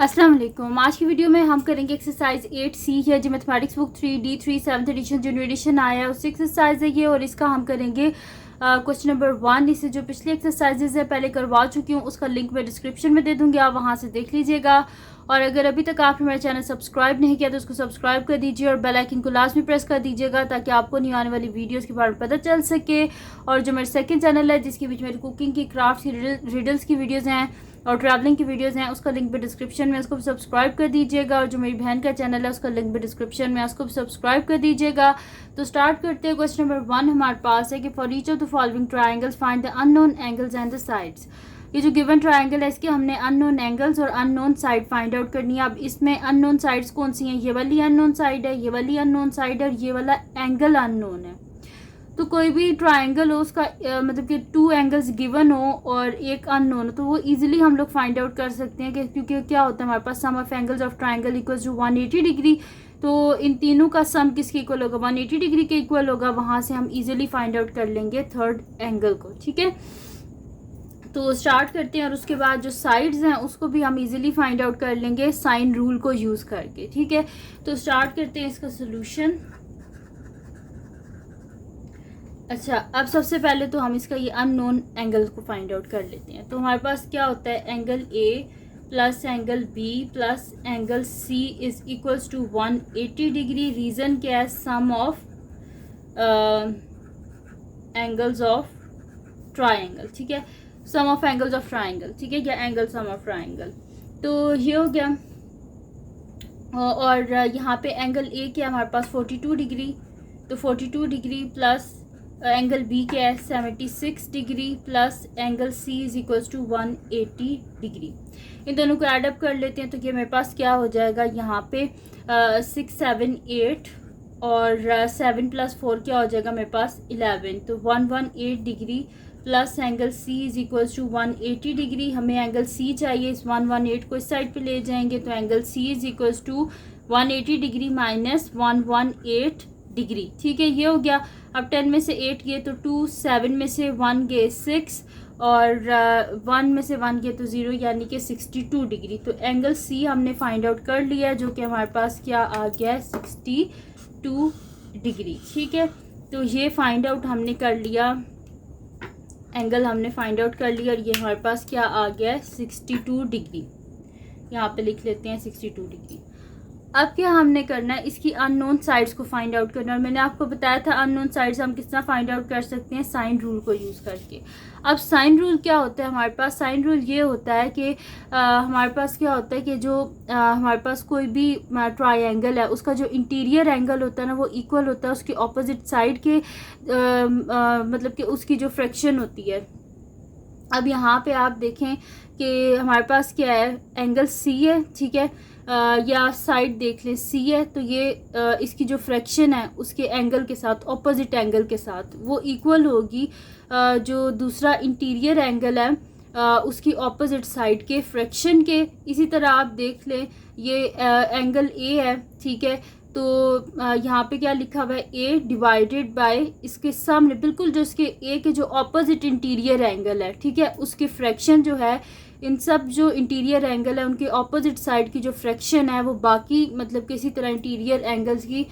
अस्सलाम वालेकुम। आज की वीडियो में हम करेंगे एक्सरसाइज 8C है जो mathematics book 3D3 7th edition जो न्यू एडिशन आया है उससे एक्सरसाइज है ये, और इसका हम करेंगे क्वेश्चन नंबर 1। इससे जो पिछली एक्सरसाइजेज है पहले करवा चुकी हूँ, उसका लिंक मैं डिस्क्रिप्शन में दे दूँगी, आप वहाँ से देख लीजिएगा। और अगर अभी तक आपने मेरा चैनल सब्सक्राइब नहीं किया तो उसको सब्सक्राइब कर दीजिए और बेल आइकन को लाजमी प्रेस कर दीजिएगा ताकि आपको न्यू आने वाली वीडियोस के बारे में पता चल सके। और जो मेरा सेकंड चैनल है जिसके बीच मेरी कुकिंग की, क्राफ्ट की, रिडल्स की वीडियोज़ हैं और ट्रैवलिंग की वीडियोस हैं, उसका लिंक भी डिस्क्रिप्शन में, उसको भी सब्सक्राइब कर दीजिएगा। और जो मेरी बहन का चैनल है उसका लिंक भी डिस्क्रिप्शन में, उसको भी सब्सक्राइब कर दीजिएगा। तो स्टार्ट करते हैं। क्वेश्चन नंबर 1 हमारे पास है कि for each of the following triangles find the unknown angles and the sides. ये जो गिवन ट्राइंगल है इसके हमने अननोन एंगल्स और अननोन साइड फाइंड आउट करनी है। अब इसमें अननोन साइड्स कौन सी हैं? ये वाली अननोन साइड है, ये वाली अननोन साइड है और ये वाला एंगल अननोन है। तो कोई भी ट्राइंगल हो उसका मतलब कि 2 एंगल्स गिवन हो और एक अननोन हो तो वो इजीली हम लोग फाइंड आउट कर सकते हैं कि क्योंकि क्या होता है हमारे पास sum of angles of triangle equals to 180 degree. तो इन तीनों का सम किसके इक्वल होगा? 180 डिग्री के इक्वल होगा। वहाँ से हम इजीली फाइंड आउट कर लेंगे थर्ड एंगल को। ठीक है, तो स्टार्ट करते हैं। और उसके बाद जो साइड्स हैं उसको भी हम इजीली फाइंड आउट कर लेंगे साइन रूल को यूज़ करके। ठीक है, तो स्टार्ट करते हैं इसका सोल्यूशन। अच्छा, अब सबसे पहले तो हम इसका ये अननोन एंगल को फाइंड आउट कर लेते हैं। तो हमारे पास क्या होता है? Angle A plus angle B plus angle C is equals to 180 degree. Reason क्या है? Sum of angles of triangle. ठीक है, sum of angles of triangle. ठीक है, या एंगल सम ऑफ ट्राइंगल। तो ये हो गया। और यहाँ पे एंगल ए क्या है हमारे पास? 42 डिग्री। तो 42 डिग्री प्लस एंगल बी क्या है? 76 degree plus angle C is equals to 180 degree. इन दोनों को ऐड अप कर लेते हैं तो ये मेरे पास क्या हो जाएगा? यहाँ पे 6 7 8 और 7 + 4 क्या हो जाएगा मेरे पास? 11। तो 118 degree plus angle C is equals to 180 degree. हमें एंगल सी चाहिए, इस 118 को इस साइड पे ले जाएंगे तो angle C is equals to 180 degree minus 118 degree. ठीक है, ये हो गया। अब 10 में से 8 गए तो 2, 7 में से 1 गए 6 और 1 में से 1 गए तो 0, यानी कि 62 डिग्री। तो एंगल सी हमने फाइंड आउट कर लिया जो कि हमारे पास क्या आ गया? 62 डिग्री। ठीक है, तो ये फाइंड आउट हमने कर लिया, एंगल हमने फाइंड आउट कर लिया और ये हमारे पास क्या आ गया? 62 डिग्री। यहाँ पे लिख लेते हैं 62 डिग्री। अब क्या हमने करना है? इसकी अननोन साइड्स को फाइंड आउट करना है। और मैंने आपको बताया था अननोन साइड्स हम किस तरह फाइंड आउट कर सकते हैं? साइन रूल को यूज़ करके। अब साइन रूल क्या होता है हमारे पास? साइन रूल ये होता है कि हमारे पास क्या होता है कि जो हमारे पास कोई भी ट्राइंगल है उसका जो इंटीरियर एंगल होता है ना वो इक्वल होता है उसकी ऑपोजिट साइड के मतलब कि उसकी जो फ्रैक्शन होती है। अब यहाँ पे आप देखें कि हमारे पास क्या है? एंगल सी है। ठीक है, या साइड देख लें सी है तो ये इसकी जो फ्रैक्शन है उसके एंगल के साथ, ऑपोजिट एंगल के साथ वो इक्वल होगी जो दूसरा इंटीरियर एंगल है उसकी ऑपोजिट साइड के फ्रैक्शन के। इसी तरह आप देख लें ये एंगल ए है। ठीक है, तो यहाँ पे क्या लिखा हुआ है? ए डिवाइडेड बाय इसके सामने बिल्कुल जो इसके ए के जो ऑपोजिट इंटीरियर एंगल है, ठीक है, उसकी फ्रैक्शन जो है इन सब जो इंटीरियर एंगल है उनके ऑपोजिट साइड की जो फ्रैक्शन है वो बाकी मतलब किसी तरह इंटीरियर एंगल्स की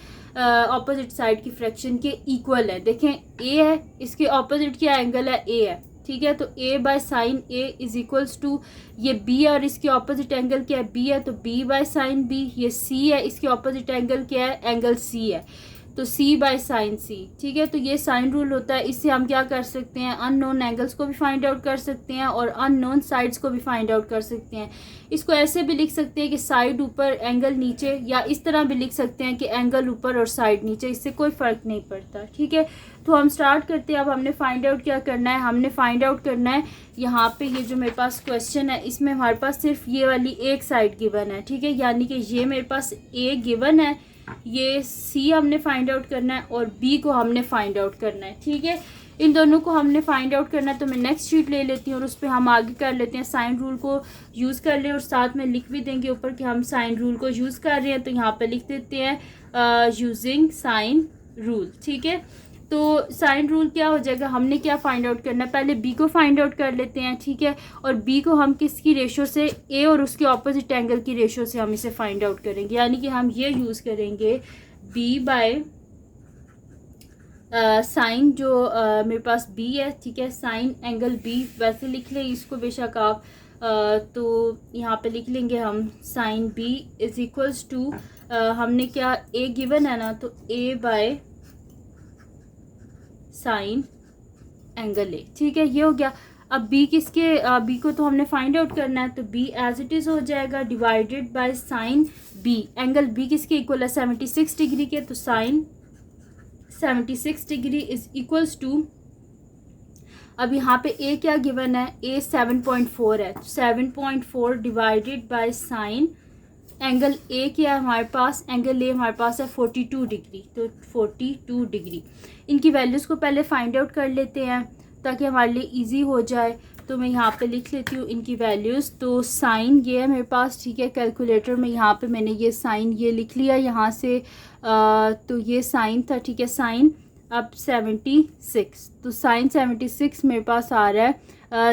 ऑपोजिट साइड की फ्रैक्शन के इक्वल है। देखें ए है, इसके ऑपोजिट क्या एंगल है? ए है। ठीक है, तो a by sine A is equals to ये b है और इसके ऑपोजिट एंगल क्या है? b है, तो b बाय साइन b। ये c है, इसके ऑपोजिट एंगल क्या है? एंगल c है, तो c बाय साइन c। ठीक है, तो ये साइन रूल होता है। इससे हम क्या कर सकते हैं? अननोन एंगल्स को भी फाइंड आउट कर सकते हैं और अननोन साइड्स को भी फाइंड आउट कर सकते हैं। इसको ऐसे भी लिख सकते हैं कि साइड ऊपर एंगल नीचे, या इस तरह भी लिख सकते हैं कि एंगल ऊपर और साइड नीचे, इससे कोई फ़र्क नहीं पड़ता। ठीक है, तो हम स्टार्ट करते हैं। अब हमने फाइंड आउट क्या करना है? हमने फाइंड आउट करना है यहाँ पे ये जो मेरे पास क्वेश्चन है इसमें हमारे पास सिर्फ ये वाली एक साइड गिवन है। ठीक है, यानी कि ये मेरे पास ए गिवन है, ये सी हमने फाइंड आउट करना है और बी को हमने फाइंड आउट करना है। ठीक है, इन दोनों को हमने फाइंड आउट करना है। तो मैं नेक्स्ट शीट ले लेती हूँ और उस पर हम आगे कर लेते हैं। साइन रूल को यूज़ कर लें और साथ में लिख भी देंगे ऊपर कि हम साइन रूल को यूज़ कर रहे हैं। तो यहाँ पे लिख देते हैं यूजिंग साइन रूल। ठीक है, तो साइन रूल क्या हो जाएगा, हमने क्या फाइंड आउट करना है, पहले बी को फाइंड आउट कर लेते हैं, ठीक है। और बी को हम किसकी रेशो से, ए और उसके ऑपोजिट एंगल की रेशो से हम इसे फाइंड आउट करेंगे। यानी कि हम ये यूज़ करेंगे बी बाय साइन जो मेरे पास बी है, ठीक है, साइन एंगल बी, वैसे लिख लें इसको बेशक आप, तो यहाँ पे लिख लेंगे हम sine B is equals to, हमने क्या ए गिवन है ना, तो A by sine angle A, ठीक है, ये हो गया। अब बी किसके, बी को तो हमने फाइंड आउट करना है, तो बी एज इट इज़ हो जाएगा divided by sine B, angle B किसके इक्वल है 76 डिग्री के, तो sine 76 degree is equals to, अब यहाँ पे ए क्या गिवन है, ए 7.4 है, 7.4 डिवाइडेड बाय साइन एंगल ए क्या है हमारे पास, एंगल ए हमारे पास है 42 डिग्री, तो 42 डिग्री। इनकी वैल्यूज़ को पहले फाइंड आउट कर लेते हैं ताकि हमारे लिए इजी हो जाए। तो मैं यहाँ पे लिख लेती हूँ इनकी वैल्यूज़। तो साइन ये है मेरे पास, ठीक है, कैलकुलेटर में यहाँ पे मैंने ये साइन ये लिख लिया यहाँ से, तो ये साइन था, ठीक है, साइन अब 76, तो साइन 76 मेरे पास आ रहा है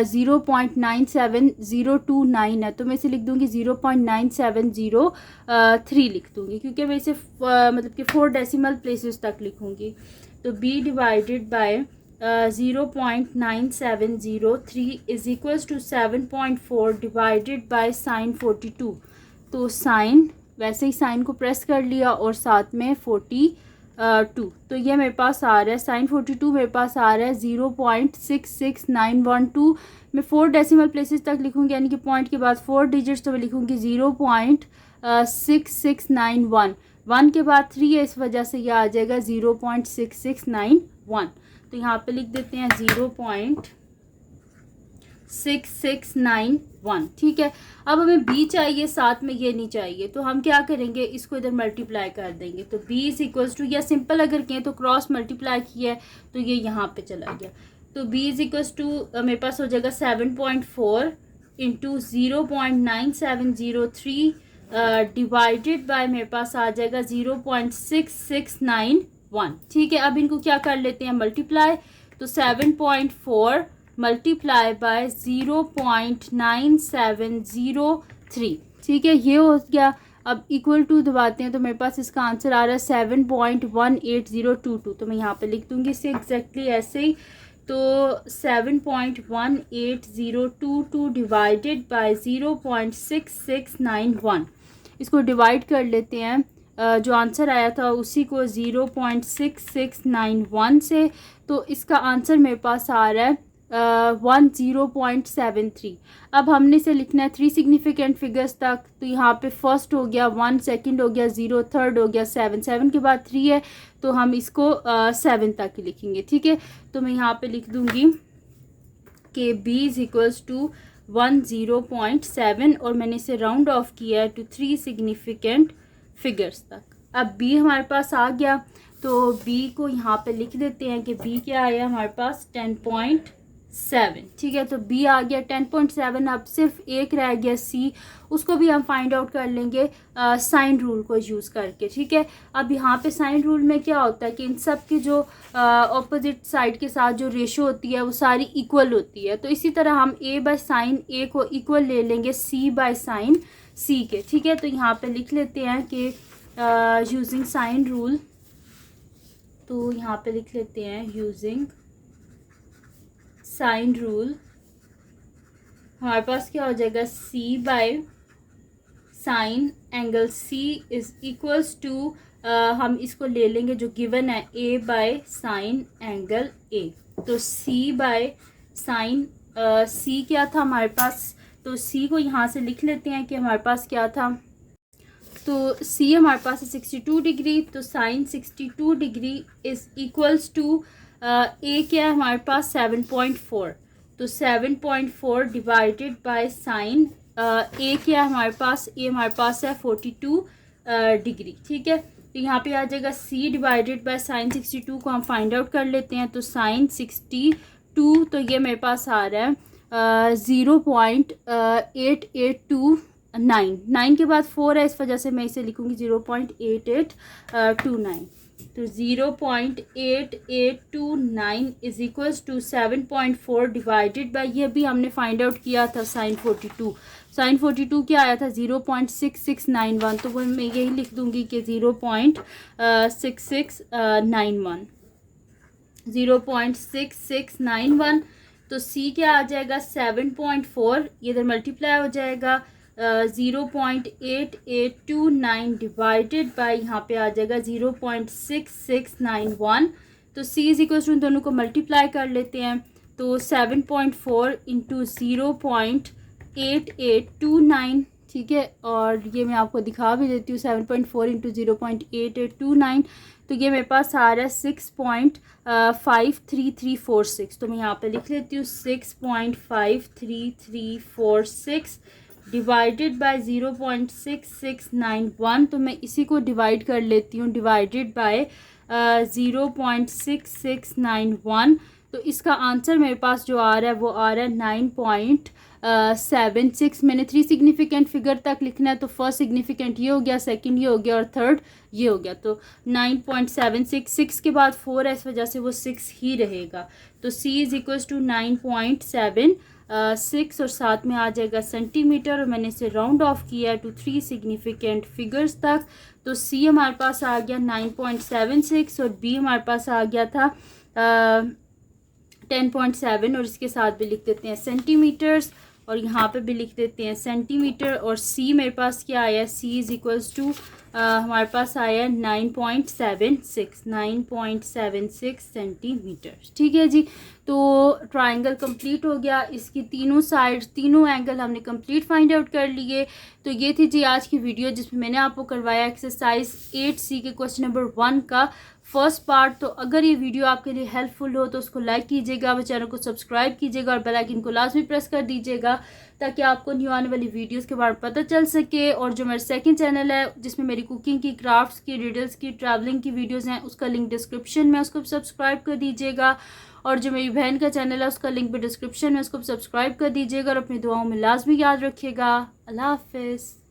0.97029 है, तो मैं इसे लिख दूँगी 0.9703 लिख दूँगी, क्योंकि मैं इसे मतलब कि 4 डेसिमल प्लेसेस तक लिखूँगी। तो b divided by 0.9703 is equals to 7.4 divided by sine 42, तो साइन वैसे ही साइन को प्रेस कर लिया और साथ में 42, तो ये मेरे पास आ रहा है साइन 42 मेरे पास आ रहा है 0.66912, मैं 4 डेसिमल प्लेसेस तक लिखूंगी, यानी कि पॉइंट के बाद 4 डिजिट्स, तो मैं लिखूंगी 0.6691, 1 के बाद 3 है, इस वजह से यह आ जाएगा 0.6691, तो यहाँ पे लिख देते हैं 0.6691, ठीक है। अब हमें b चाहिए, साथ में ये नहीं चाहिए, तो हम क्या करेंगे, इसको इधर मल्टीप्लाई कर देंगे, तो b इज इक्वल्स टू, या सिंपल अगर कहें तो क्रॉस मल्टीप्लाई किया है तो ये यहाँ पे चला गया, तो b इज इक्वल्स टू मेरे पास हो जाएगा 7.4 इंटू 0.9703 डिवाइडेड बाय मेरे पास आ जाएगा 0.6691, ठीक है। अब इनको क्या कर लेते हैं मल्टीप्लाई, तो 7.4 मल्टीप्लाई बाय 0.9703, ठीक है, ये हो गया। अब इक्वल टू दबाते हैं तो मेरे पास इसका आंसर आ रहा है 7.18022, तो मैं यहाँ पे लिख दूँगी इसे एग्जैक्टली ऐसे ही, तो 7.18022 डिवाइडेड बाय 0.6691, इसको डिवाइड कर लेते हैं, जो आंसर आया था उसी को 0.6691 से, तो इसका आंसर मेरे पास आ रहा है 10.73। अब हमने इसे लिखना है 3 सिग्निफिकेंट फिगर्स तक, तो यहाँ पे फर्स्ट हो गया 1, सेकंड हो गया 0, थर्ड हो गया 7, 7 के बाद 3 है, तो हम इसको 7 तक ही लिखेंगे, ठीक है। तो मैं यहाँ पे लिख दूँगी कि b इज इक्वल्स टू 10.7 और मैंने इसे राउंड ऑफ किया है टू 3 सिग्निफिकेंट फिगर्स तक। अब b हमारे पास आ गया, तो b को यहाँ पे लिख देते हैं कि b क्या आया हमारे पास 10.7, ठीक है, तो b आ गया 10.7। अब सिर्फ एक रह गया c, उसको भी हम फाइंड आउट कर लेंगे साइन रूल को यूज़ करके, ठीक है। अब यहाँ पे साइन रूल में क्या होता है कि इन सब की जो ऑपोजिट साइड के साथ जो रेशो होती है वो सारी इक्वल होती है, तो इसी तरह हम a बाय साइन a को इक्वल ले लेंगे c बाय साइन c के, ठीक है। तो यहाँ पे लिख लेते हैं कि यूजिंग साइन रूल, तो यहाँ पे लिख लेते हैं यूजिंग साइन रूल, हमारे पास क्या हो जाएगा c by sine angle c is equals to, हम इसको ले लेंगे जो गिवन है a by sine angle a, तो c बाय साइन c क्या था हमारे पास, तो c को यहाँ से लिख लेते हैं कि हमारे पास क्या था, तो c हमारे पास है 62 डिग्री, तो sine 62 degree is equals to a क्या है हमारे पास 7.4, तो 7.4 डिवाइडेड बाय साइन a क्या है हमारे पास, a हमारे पास है 42 डिग्री, ठीक है। तो यहाँ पे आ जाएगा c डिवाइडेड बाय साइन 62 को हम फाइंड आउट कर लेते हैं, तो साइन 62, तो ये मेरे पास आ रहा है 0.8829, 9 के बाद 4 है, इस वजह से मैं इसे लिखूँगी 0.8829, तो 0.8829 is equals to 7.4 divided by, ये भी हमने फाइंड आउट किया था साइन 42। साइन 42 क्या आया था 0.6691, तो वो मैं यही लिख दूंगी कि 0.6691 0.6691। तो सी क्या आ जाएगा 7.4, ये इधर मल्टीप्लाई हो जाएगा 0.8829 डिवाइडेड बाई यहाँ पे आ जाएगा 0.6691। तो सी इज इक्वल टू इन दोनों को मल्टीप्लाई कर लेते हैं, तो 7.4 इंटू 0.8829, ठीक है। और ये मैं आपको दिखा भी देती हूँ 7.4 इंटू 0.8829, तो ये मेरे पास आ रहा है 6.53346। तो मैं यहाँ पे लिख लेती हूँ 6.53346 डिवाइडेड बाय 0.6691। तो मैं इसी को डिवाइड कर लेती हूँ, डिवाइडेड बाय 0.6691। तो इसका आंसर मेरे पास जो आ रहा है वो आ रहा है 9.76। मैंने 3 सिग्निफिकेंट फिगर तक लिखना है, तो फर्स्ट सिग्निफिकेंट ये हो गया, सेकंड ये हो गया और थर्ड ये हो गया। तो 9.76, 6 के बाद 4 है, इस वजह से वो 6 ही रहेगा। तो C इज इक्वल टू 9.76 और साथ में आ जाएगा सेंटीमीटर, और मैंने इसे राउंड ऑफ किया है टू 3 सिग्निफिकेंट फिगर्स तक। तो C हमारे पास आ गया 9.76 और B हमारे पास आ गया था 10.7, और इसके साथ भी लिख देते हैं सेंटीमीटर्स, और यहाँ पे भी लिख देते हैं सेंटीमीटर। और C मेरे पास क्या आया, C इज इक्वल्स टू हमारे पास आया 9.76 सेंटीमीटर, ठीक है जी। तो ट्रायंगल कंप्लीट हो गया, इसकी तीनों साइड, तीनों एंगल हमने कंप्लीट फाइंड आउट कर लिए। तो ये थी जी आज की वीडियो, जिसमें मैंने आपको करवाया एक्सरसाइज 8C के क्वेश्चन नंबर 1 का फर्स्ट पार्ट। तो अगर ये वीडियो आपके लिए हेल्पफुल हो तो उसको लाइक कीजिएगा, और चैनल को सब्सक्राइब कीजिएगा और बेल आइकन को लाजमी प्रेस कर दीजिएगा, ताकि आपको न्यू आने वाली वीडियोस के बारे में पता चल सके। और जो मेरा सेकंड चैनल है जिसमें मेरी कुकिंग की, क्राफ्ट्स की, रिडल्स की, ट्रैवलिंग की वीडियोस हैं, उसका लिंक डिस्क्रिप्शन में, उसको सब्सक्राइब कर दीजिएगा। और जो मेरी बहन का चैनल है उसका लिंक भी डिस्क्रिप्शन में, उसको सब्सक्राइब कर दीजिएगा। और अपनी दुआओं में लाजमी याद रखिएगा। अल्लाह हाफिज़।